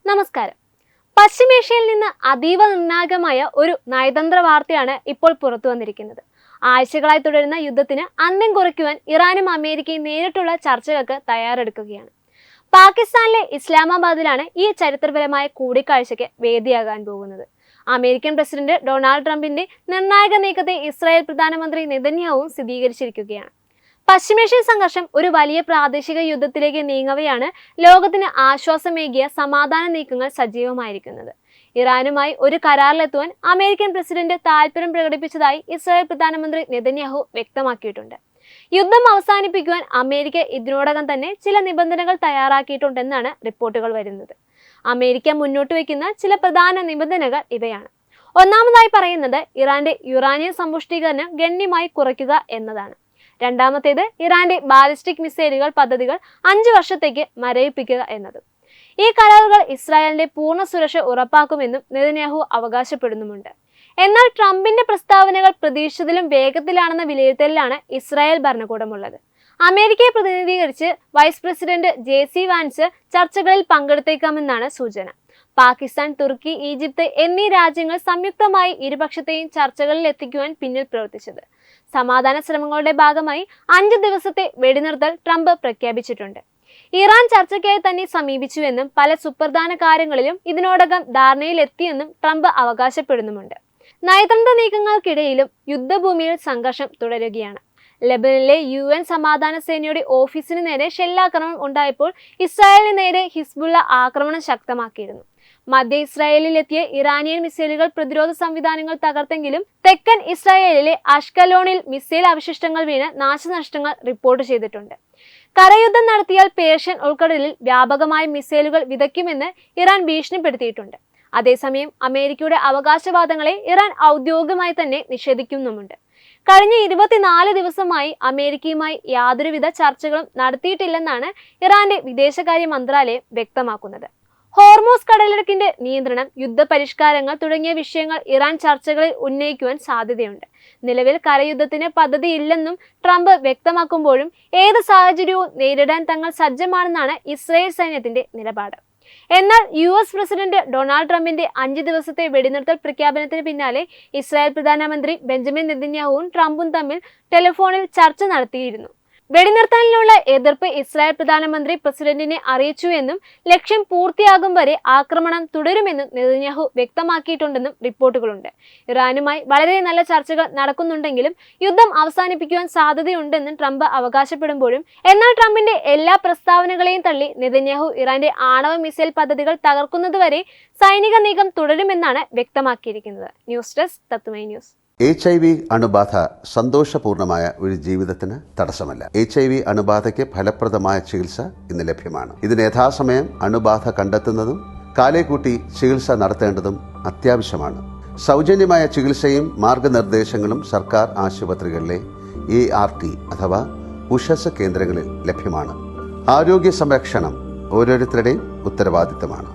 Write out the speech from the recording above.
നമസ്കാരം. പശ്ചിമേഷ്യയിൽ നിന്ന് അതീവ നിർണായകമായ ഒരു നയതന്ത്ര വാർത്തയാണ് ഇപ്പോൾ പുറത്തു വന്നിരിക്കുന്നത്. ആഴ്ചകളായി തുടരുന്ന യുദ്ധത്തിന് അന്ത്യം കുറിക്കുവാൻ ഇറാനും അമേരിക്കയും നേരിട്ടുള്ള ചർച്ചകൾക്ക് തയ്യാറെടുക്കുകയാണ്. പാകിസ്ഥാനിലെ ഇസ്ലാമാബാദിലാണ് ഈ ചരിത്രപരമായ കൂടിക്കാഴ്ചയ്ക്ക് വേദിയാകാൻ പോകുന്നത്. അമേരിക്കൻ പ്രസിഡന്റ് ഡൊണാൾഡ് ട്രംപിന്റെ നിർണായക നീക്കത്തെ ഇസ്രായേൽ പ്രധാനമന്ത്രി നെതന്യാഹുവും സ്ഥിരീകരിച്ചിരിക്കുകയാണ്. പശ്ചിമേഷ്യൻ സംഘർഷം ഒരു വലിയ പ്രാദേശിക യുദ്ധത്തിലേക്ക് നീങ്ങവെയാണ് ലോകത്തിന് ആശ്വാസമേകിയ സമാധാന നീക്കങ്ങൾ സജീവമായിരിക്കുന്നത്. ഇറാനുമായി ഒരു കരാറിലെത്തുവാൻ അമേരിക്കൻ പ്രസിഡന്റ് താൽപര്യം പ്രകടിപ്പിച്ചതായി ഇസ്രായേൽ പ്രധാനമന്ത്രി നെതന്യാഹു വ്യക്തമാക്കിയിട്ടുണ്ട്. യുദ്ധം അവസാനിപ്പിക്കുവാൻ അമേരിക്ക ഇതിനോടകം തന്നെ ചില നിബന്ധനകൾ തയ്യാറാക്കിയിട്ടുണ്ടെന്നാണ് റിപ്പോർട്ടുകൾ വരുന്നത്. അമേരിക്ക മുന്നോട്ട് വയ്ക്കുന്ന ചില പ്രധാന നിബന്ധനകൾ ഇവയാണ്. ഒന്നാമതായി പറയുന്നത് ഇറാന്റെ യുറാനിയം സമ്പുഷ്ടീകരണം ഗണ്യമായി കുറയ്ക്കുക എന്നതാണ്. രണ്ടാമത്തേത് ഇറാന്റെ ബാലിസ്റ്റിക് മിസൈലുകൾ പദ്ധതികൾ 5 വർഷത്തേക്ക് മരവിപ്പിക്കുക എന്നതും. ഈ കരാറുകൾ ഇസ്രായേലിന്റെ പൂർണ്ണ സുരക്ഷ ഉറപ്പാക്കുമെന്നും നെതന്യാഹു അവകാശപ്പെടുന്നുമുണ്ട്. എന്നാൽ ട്രംപിന്റെ പ്രസ്താവനകൾ പ്രതീക്ഷിച്ചതിലും വേഗത്തിലാണെന്ന വിലയിരുത്തലിലാണ് ഇസ്രായേൽ ഭരണകൂടമുള്ളത്. അമേരിക്കയെ പ്രതിനിധീകരിച്ച് വൈസ് പ്രസിഡന്റ് JC വാൻസ് ചർച്ചകളിൽ പങ്കെടുത്തേക്കാമെന്നാണ് സൂചന. പാകിസ്ഥാൻ, തുർക്കി, ഈജിപ്ത് എന്നീ രാജ്യങ്ങൾ സംയുക്തമായി ഇരുപക്ഷത്തെയും ചർച്ചകളിൽ എത്തിക്കുവാൻ പിന്നിൽ പ്രവർത്തിച്ചത്. സമാധാന ശ്രമങ്ങളുടെ ഭാഗമായി 5 ദിവസത്തെ വെടിനിർത്തൽ ട്രംപ് പ്രഖ്യാപിച്ചിട്ടുണ്ട്. ഇറാൻ ചർച്ചയ്ക്കായി തന്നെ സമീപിച്ചുവെന്നും പല സുപ്രധാന കാര്യങ്ങളിലും ഇതിനോടകം ധാരണയിലെത്തിയെന്നും ട്രംപ് അവകാശപ്പെടുന്നുമുണ്ട്. നയതന്ത്ര നീക്കങ്ങൾക്കിടയിലും യുദ്ധഭൂമിയിൽ സംഘർഷം തുടരുകയാണ്. ലെബനനിലെ UN സമാധാന സേനയുടെ ഓഫീസിന് നേരെ ഷെല്ലാക്രമണം ഉണ്ടായപ്പോൾ ഇസ്രായേലിന് നേരെ ഹിസ്ബുള്ള ആക്രമണം ശക്തമാക്കിയിരുന്നു. മധ്യ ഇസ്രായേലിലെത്തിയ ഇറാനിയൻ മിസൈലുകൾ പ്രതിരോധ സംവിധാനങ്ങൾ തകർത്തെങ്കിലും തെക്കൻ ഇസ്രായേലിലെ അഷ്കലോണിൽ മിസൈൽ അവശിഷ്ടങ്ങൾ വീണ് നാശനഷ്ടങ്ങൾ റിപ്പോർട്ട് ചെയ്തിട്ടുണ്ട്. കരയുദ്ധം നടത്തിയാൽ പേർഷ്യൻ ഉൾക്കടലിൽ വ്യാപകമായ മിസൈലുകൾ വിതയ്ക്കുമെന്ന് ഇറാൻ ഭീഷണിപ്പെടുത്തിയിട്ടുണ്ട്. അതേസമയം അമേരിക്കയുടെ അവകാശവാദങ്ങളെ ഇറാൻ ഔദ്യോഗികമായി തന്നെ നിഷേധിക്കുന്നുമുണ്ട്. കഴിഞ്ഞ 24 ദിവസമായി അമേരിക്കയുമായി യാതൊരുവിധ ചർച്ചകളും നടത്തിയിട്ടില്ലെന്നാണ് ഇറാന്റെ വിദേശകാര്യ മന്ത്രാലയം വ്യക്തമാക്കുന്നത്. ഹോർമൂസ് കടലിടുക്കിന്റെ നിയന്ത്രണം, യുദ്ധപരിഷ്കാരങ്ങൾ തുടങ്ങിയ വിഷയങ്ങൾ ഇറാൻ ചർച്ചകളിൽ ഉന്നയിക്കുവാൻ സാധ്യതയുണ്ട്. നിലവിൽ കരയുദ്ധത്തിന് പദ്ധതിയില്ലെന്നും ട്രംപ് വ്യക്തമാക്കുമ്പോഴും ഏത് സാഹചര്യവും നേരിടാൻ തങ്ങൾ സജ്ജമാണെന്നാണ് ഇസ്രായേൽ സൈന്യത്തിന്റെ നിലപാട്. എന്നാൽ US പ്രസിഡന്റ് ഡൊണാൾഡ് ട്രംപിന്റെ 5 ദിവസത്തെ വെടിനിർത്തൽ പ്രഖ്യാപനത്തിന് പിന്നാലെ ഇസ്രായേൽ പ്രധാനമന്ത്രി ബെഞ്ചമിൻ നെതന്യാഹുവും ട്രംപും തമ്മിൽ ടെലിഫോണിൽ ചർച്ച നടത്തിയിരുന്നു. വെടിനിർത്തലിനുള്ള എതിർപ്പ് ഇസ്രായേൽ പ്രധാനമന്ത്രി പ്രസിഡന്റിനെ അറിയിച്ചുവെന്നും ലക്ഷ്യം പൂർത്തിയാകും വരെ ആക്രമണം തുടരുമെന്നും നെതന്യാഹു വ്യക്തമാക്കിയിട്ടുണ്ടെന്നും റിപ്പോർട്ടുകളുണ്ട്. ഇറാനുമായി വളരെ നല്ല ചർച്ചകൾ നടക്കുന്നുണ്ടെങ്കിലും യുദ്ധം അവസാനിപ്പിക്കുവാൻ സാധ്യതയുണ്ടെന്നും ട്രംപ് അവകാശപ്പെടുമ്പോഴും എന്നാൽ ട്രംപിന്റെ എല്ലാ പ്രസ്താവനകളെയും തള്ളി നെതന്യാഹു ഇറാന്റെ ആണവ മിസൈൽ പദ്ധതികൾ തകർക്കുന്നതുവരെ സൈനിക നീക്കം തുടരുമെന്നാണ് വ്യക്തമാക്കിയിരിക്കുന്നത്. ന്യൂസ് ഡെസ്ക് തത്വമൈ ന്യൂസ്. HIV അണുബാധ സന്തോഷപൂർണമായ ഒരു ജീവിതത്തിന് തടസ്സമല്ല. HIV അണുബാധയ്ക്ക് ഫലപ്രദമായ ചികിത്സ ഇന്ന് ലഭ്യമാണ്. ഇതിന് യഥാസമയം അണുബാധ കണ്ടെത്തുന്നതും കാലേക്കൂട്ടി ചികിത്സ നടത്തേണ്ടതും അത്യാവശ്യമാണ്. സൗജന്യമായ ചികിത്സയും മാർഗനിർദ്ദേശങ്ങളും സർക്കാർ ആശുപത്രികളിലെ ART അഥവാ ഉഷസ് കേന്ദ്രങ്ങളിൽ ലഭ്യമാണ്. ആരോഗ്യ സംരക്ഷണം ഓരോരുത്തരുടെയും ഉത്തരവാദിത്തമാണ്.